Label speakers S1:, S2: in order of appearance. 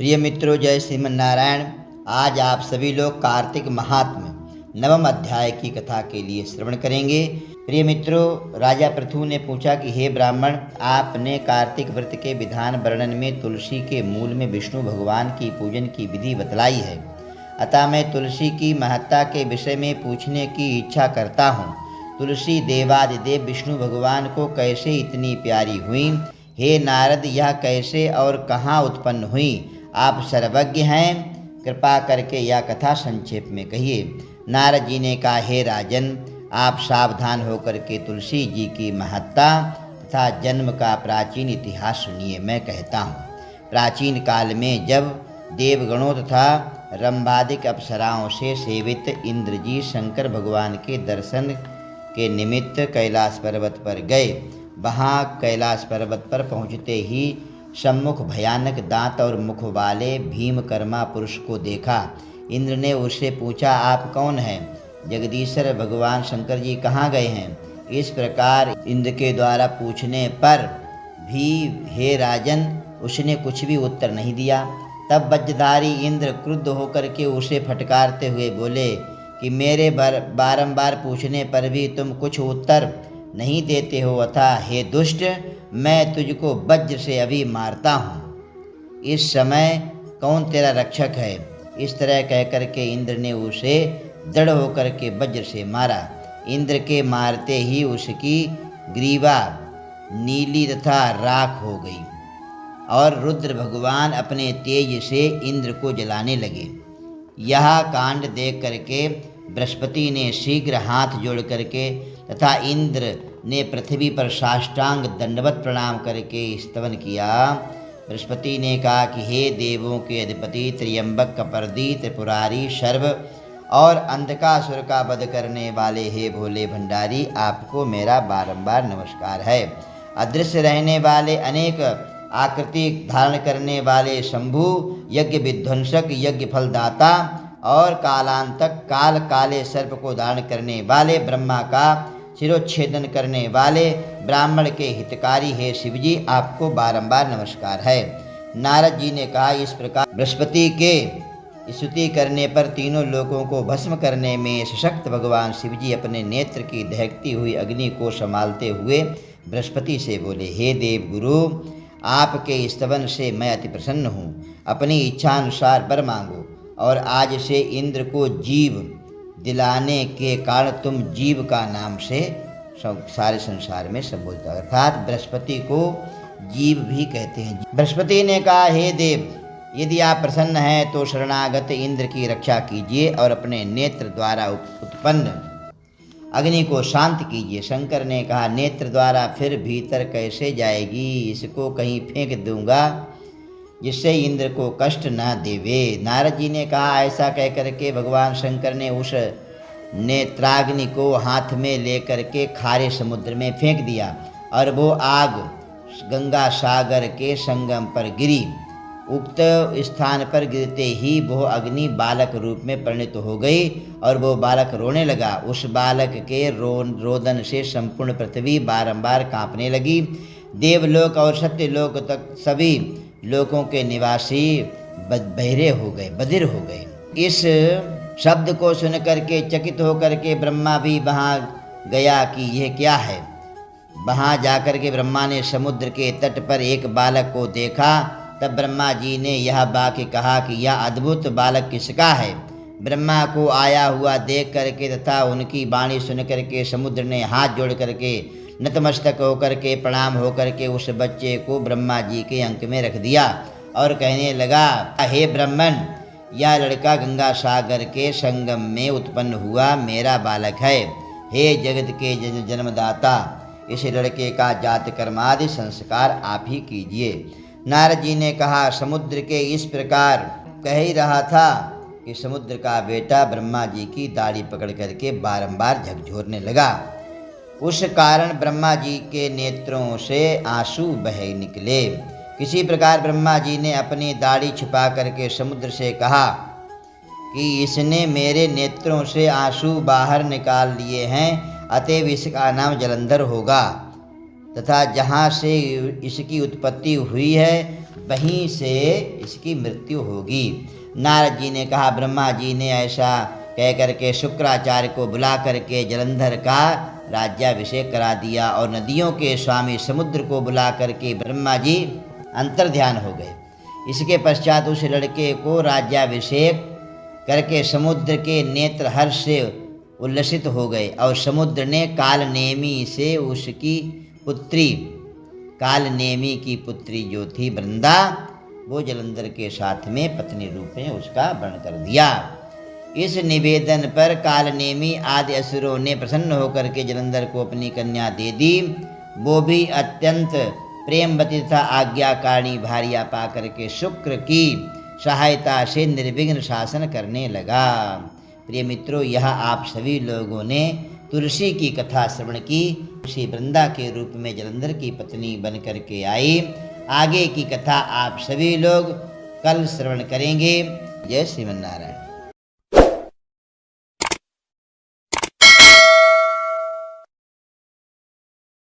S1: प्रिय मित्रों, जय श्रीमन नारायण। आज आप सभी लोग कार्तिक महात्म्य नवम अध्याय की कथा के लिए श्रवण करेंगे। प्रिय मित्रों, राजा पृथु ने पूछा कि हे ब्राह्मण, आपने कार्तिक व्रत के विधान वर्णन में तुलसी के मूल में विष्णु भगवान की पूजन की विधि बतलाई है, अतः मैं तुलसी की महत्ता के विषय में पूछने की इच्छा करता हूँ। तुलसी देवादिदेव विष्णु भगवान को कैसे इतनी प्यारी हुई? हे नारद, यह कैसे और कहाँ उत्पन्न हुई? आप सर्वज्ञ हैं, कृपा करके यह कथा संक्षेप में कहिए। नारद जी ने कहा, हे राजन, आप सावधान होकर के तुलसी जी की महत्ता तथा जन्म का प्राचीन इतिहास सुनिए। मैं कहता हूँ, प्राचीन काल में जब देवगणों तथा रंभादिक अप्सराओं से सेवित इंद्र जी शंकर भगवान के दर्शन के निमित्त कैलाश पर्वत पर गए। वहाँ कैलाश पर्वत पर पहुँचते ही सम्मुख भयानक दांत और मुख वाले भीमकर्मा पुरुष को देखा। इंद्र ने उससे पूछा, आप कौन हैं? जगदीश्वर भगवान शंकर जी कहाँ गए हैं? इस प्रकार इंद्र के द्वारा पूछने पर भी हे राजन, उसने कुछ भी उत्तर नहीं दिया। तब वज्रधारी इंद्र क्रुद्ध होकर के उसे फटकारते हुए बोले कि मेरे बारंबार पूछने पर भी तुम कुछ उत्तर नहीं देते हो, अतः हे दुष्ट, मैं तुझको वज्र से अभी मारता हूँ। इस समय कौन तेरा रक्षक है? इस तरह कहकर के इंद्र ने उसे दृढ़ होकर के वज्र से मारा। इंद्र के मारते ही उसकी ग्रीवा नीली तथा राख हो गई और रुद्र भगवान अपने तेज से इंद्र को जलाने लगे। यह कांड देख करके बृहस्पति ने शीघ्र हाथ जोड़ करके तथा इंद्र ने पृथ्वी पर साष्टांग दंडवत प्रणाम करके स्तवन किया। बृहस्पति ने कहा कि हे देवों के अधिपति, त्र्यंबक कपर्दी, त्रिपुरारी, शर्व और अंधकासुर का वध करने वाले हे भोले भंडारी, आपको मेरा बारंबार नमस्कार है। अदृश्य रहने वाले, अनेक आकृति धारण करने वाले शंभु, यज्ञ विध्वंसक, यज्ञ फलदाता और कालांतक काल काले सर्प को धारण करने वाले, ब्रह्मा का शिरोच्छेदन करने वाले, ब्राह्मण के हितकारी हे शिवजी, आपको बारंबार नमस्कार है। नारद जी ने कहा, इस प्रकार बृहस्पति के स्तुति करने पर तीनों लोगों को भस्म करने में सशक्त भगवान शिवजी अपने नेत्र की दहकती हुई अग्नि को संभालते हुए बृहस्पति से बोले, हे देव गुरु, आपके स्तवन से मैं अति प्रसन्न हूँ। अपनी इच्छानुसार वर मांगो और आज से इंद्र को जीव दिलाने के कारण तुम जीव का नाम से सारे संसार में संबोधित, अर्थात बृहस्पति को जीव भी कहते हैं। बृहस्पति ने कहा, हे देव, यदि आप प्रसन्न हैं तो शरणागत इंद्र की रक्षा कीजिए और अपने नेत्र द्वारा उत्पन्न अग्नि को शांत कीजिए। शंकर ने कहा, नेत्र द्वारा फिर भीतर कैसे जाएगी? इसको कहीं फेंक दूंगा जिससे इंद्र को कष्ट न देवे। नारद जी ने कहा, ऐसा कहकर के भगवान शंकर ने उस नेत्राग्नि को हाथ में लेकर के खारे समुद्र में फेंक दिया और वो आग गंगा सागर के संगम पर गिरी। उक्त स्थान पर गिरते ही वो अग्नि बालक रूप में परिणत हो गई और वो बालक रोने लगा। उस बालक के रोदन से संपूर्ण पृथ्वी बारंबार कांपने लगी। देवलोक और सत्यलोक तक सभी लोगों के निवासी बधिर हो गए। इस शब्द को सुन करके चकित होकर के ब्रह्मा भी वहाँ गया कि यह क्या है। वहाँ जाकर के ब्रह्मा ने समुद्र के तट पर एक बालक को देखा। तब ब्रह्मा जी ने यह वाक्य कहा कि यह अद्भुत बालक किसका है? ब्रह्मा को आया हुआ देख करके तथा उनकी वाणी सुन करके समुद्र ने हाथ जोड़ करके नतमस्तक होकर के प्रणाम होकर के उस बच्चे को ब्रह्मा जी के अंक में रख दिया और कहने लगा, हे ब्राह्मण, यह लड़का गंगा सागर के संगम में उत्पन्न हुआ मेरा बालक है। हे जगत के जन्मदाता, इस लड़के का जात कर्मादि संस्कार आप ही कीजिए। नारद जी ने कहा, समुद्र के इस प्रकार कह ही रहा था कि समुद्र का बेटा ब्रह्मा जी की दाढ़ी पकड़ करके बारंबार झकझोरने लगा। उस कारण ब्रह्मा जी के नेत्रों से आंसू बह निकले। किसी प्रकार ब्रह्मा जी ने अपनी दाढ़ी छिपा करके समुद्र से कहा कि इसने मेरे नेत्रों से आंसू बाहर निकाल लिए हैं, अतएव इसका नाम जलंधर होगा। तथा जहाँ से इसकी उत्पत्ति हुई है वहीं से इसकी मृत्यु होगी। नारद जी ने कहा, ब्रह्मा जी ने ऐसा कह करके शुक्राचार्य को बुला करके जलंधर का राज्याभिषेक करा दिया और नदियों के स्वामी समुद्र को बुला करके ब्रह्मा जी अंतर्ध्यान हो गए। इसके पश्चात उस लड़के को राज्याभिषेक करके समुद्र के नेत्र हर्ष से उल्लसित हो गए और समुद्र ने कालनेमी से उसकी पुत्री, कालनेमी की पुत्री जो थी वृंदा, वो जलंधर के साथ में पत्नी रूप में उसका वर्ण कर दिया। इस निवेदन पर कालनेमी आदि असुरों ने प्रसन्न होकर के जलंधर को अपनी कन्या दे दी। वो भी अत्यंत प्रेमवती तथा आज्ञाकारिणी भार्या पा करके शुक्र की सहायता से निर्विघ्न शासन करने लगा। प्रिय मित्रों, यह आप सभी लोगों ने तुलसी की कथा श्रवण की। श्री वृंदा के रूप में जलंधर की पत्नी बन करके आई। आगे की कथा आप सभी लोग कल श्रवण करेंगे। जय श्रीमन्नारायण।